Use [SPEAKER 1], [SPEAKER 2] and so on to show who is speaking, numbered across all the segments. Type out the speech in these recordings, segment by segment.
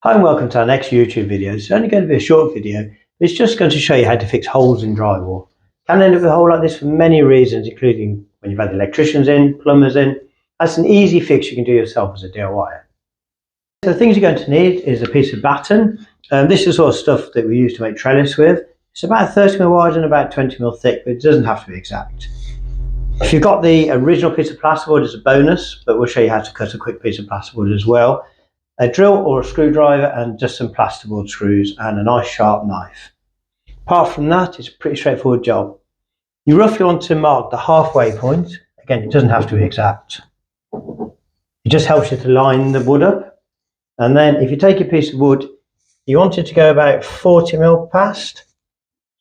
[SPEAKER 1] Hi and welcome to our next YouTube video. It's only going to be a short video, but it's just going to show you how to fix holes in drywall. Can end up with a hole like this for many reasons, including when you've had electricians in, plumbers in. That's an easy fix you can do yourself as a DIY. So the things you're going to need is a piece of batten. This is the sort of stuff that we use to make trellis with. It's about 30mm wide and about 20mm thick, but it doesn't have to be exact. If you've got the original piece of plasterboard, it's a bonus, but we'll show you how to cut a quick piece of plasterboard as well. A drill or a screwdriver and just some plasterboard screws and a nice sharp knife. Apart from that, it's a pretty straightforward job. You roughly want to mark the halfway point. Again, it doesn't have to be exact. It just helps you to line the wood up. And then if you take a piece of wood, you want it to go about 40mm past.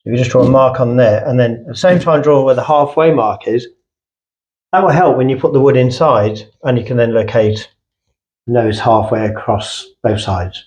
[SPEAKER 1] So you just draw a mark on there and then at the same time draw where the halfway mark is. That will help when you put the wood inside and you can then locate nose halfway across both sides.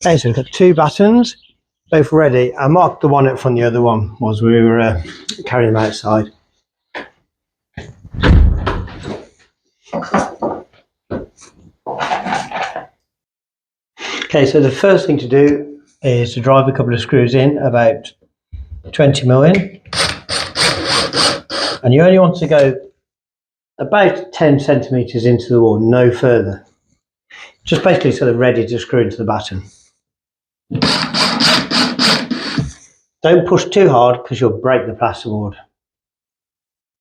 [SPEAKER 1] Okay, so we've got two battens, both ready. I marked the one up from the other one was we were carrying them outside. Okay, so the first thing to do is to drive a couple of screws in about 20mm in. And you only want to go about 10cm into the wall, no further. Just basically so they're ready to screw into the batten. Don't push too hard because you'll break the plasterboard.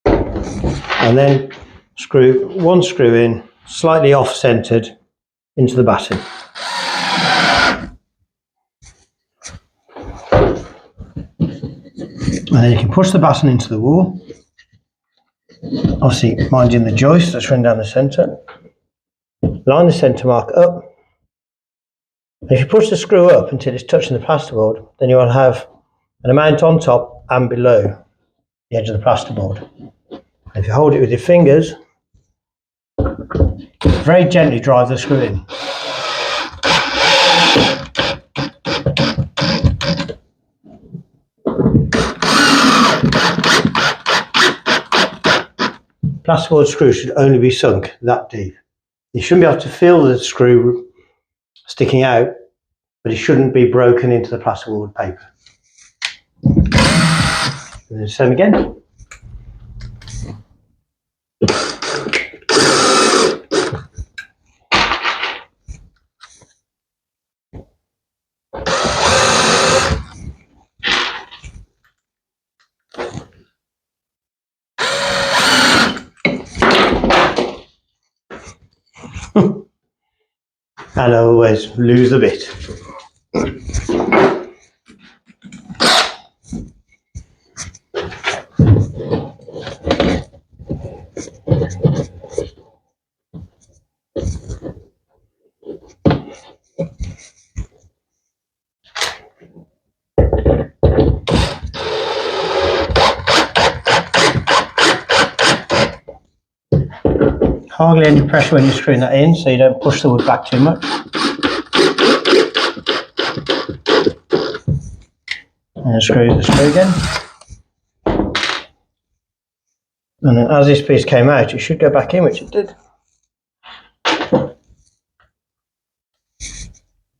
[SPEAKER 1] And then screw one screw in, slightly off-centered, into the batten. And then you can push the batten into the wall. Obviously minding the joist that's running down the centre. Line the centre mark up. And if you push the screw up until it's touching the plasterboard, then you will have an amount on top and below the edge of the plasterboard. And if you hold it with your fingers, very gently drive the screw in. Plasterboard screw should only be sunk that deep. You shouldn't be able to feel the screw sticking out, but it shouldn't be broken into the plasterboard paper. And then the same again. And I always lose a bit. Hardly any pressure when you're screwing that in, so you don't push the wood back too much. And screw the screw again. And then as this piece came out, it should go back in, which it did.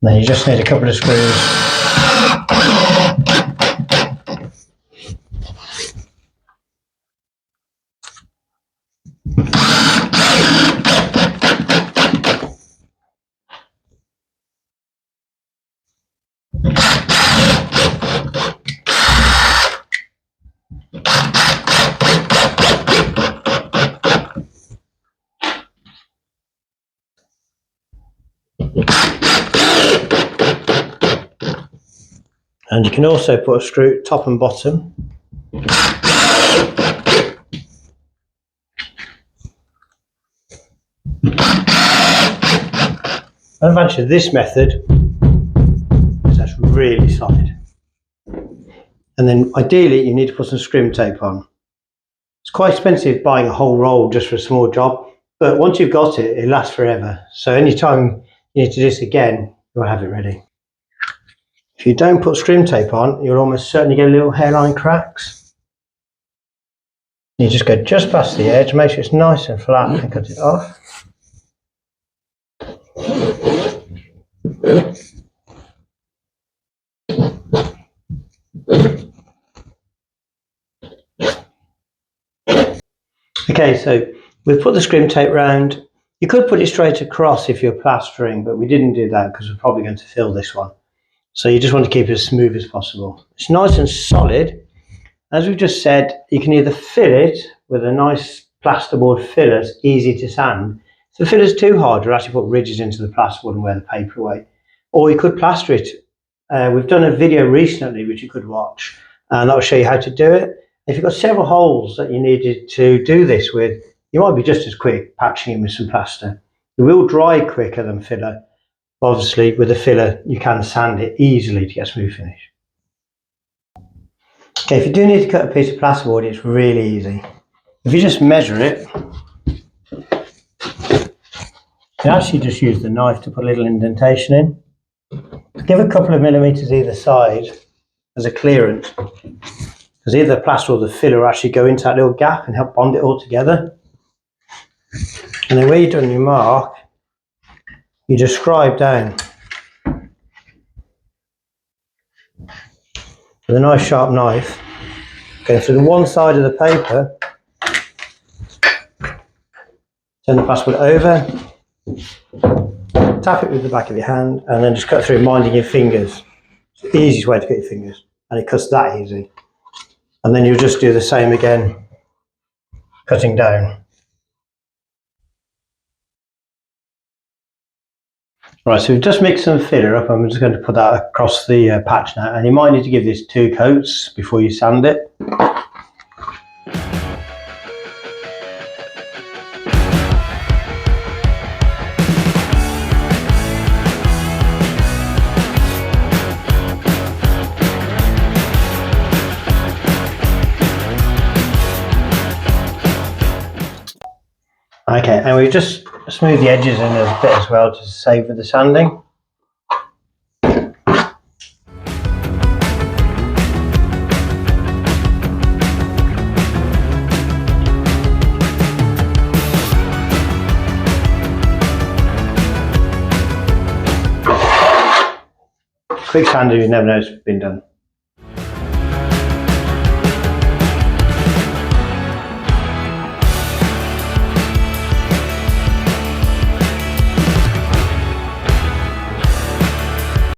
[SPEAKER 1] Then you just need a couple of screws. And you can also put a screw top and bottom. The advantage of this method is that's really solid. And then ideally you need to put some scrim tape on. It's quite expensive buying a whole roll just for a small job, but once you've got it, it lasts forever. So anytime you need to do this again, you'll have it ready. If you don't put scrim tape on, you'll almost certainly get little hairline cracks. You just go just past the edge, make sure it's nice and flat, and cut it off. Okay, so we've put the scrim tape round. You could put it straight across if you're plastering, but we didn't do that because we're probably going to fill this one. So you just want to keep it as smooth as possible. It's nice and solid. As we've just said, you can either fill it with a nice plasterboard filler, it's easy to sand. If the filler's too hard, you'll actually put ridges into the plasterboard and wear the paper away. Or you could plaster it. We've done a video recently which you could watch, and that will show you how to do it. If you've got several holes that you needed to do this with, you might be just as quick patching it with some plaster. It will dry quicker than filler. Obviously, with a filler, you can sand it easily to get a smooth finish. Okay, if you do need to cut a piece of plasterboard, it's really easy. If you just measure it, you actually just use the knife to put a little indentation in. Give a couple of millimeters either side as a clearance, because either the plaster or the filler will actually go into that little gap and help bond it all together. And then where you've done your mark, you just scribe down with a nice sharp knife. Okay, so the one side of the paper, turn the plasterboard over, tap it with the back of your hand, and then just cut through, minding your fingers. It's the easiest way to cut your fingers, and it cuts that easy. And then you'll just do the same again, cutting down. Right, so we've just mixed some filler up. I'm just going to put that across the patch now, and you might need to give this 2 coats before you sand it. Okay, and we just smooth the edges in a bit as well to save with the sanding. Quick sanding, you never know it's been done.